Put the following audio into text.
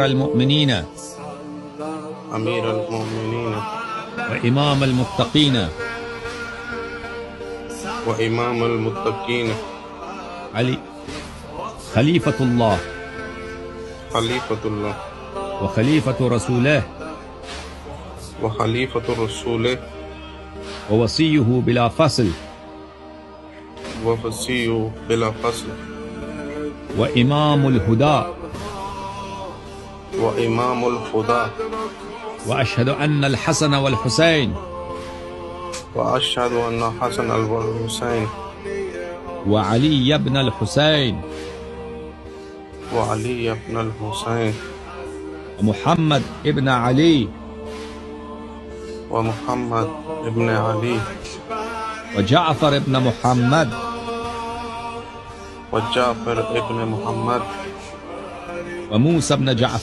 المؤمنين أمير المؤمنين وإمام المتقين وإمام المتقين علي خليفة الله خليفة الله وخليفة رسوله وخليفة رسوله ووصيه بلا فصل ووصي بلا فصل وإمام الهدى وإمام الهدى وأشهد أن الحسن والحسين وأشهد أن حسن والحسين وعلي بن الحسين وعلي بن الحسين ومحمد ابن علي ومحمد ابن علي وجعفر ابن محمد وجعفر ابن محمد وموسى بن جعفر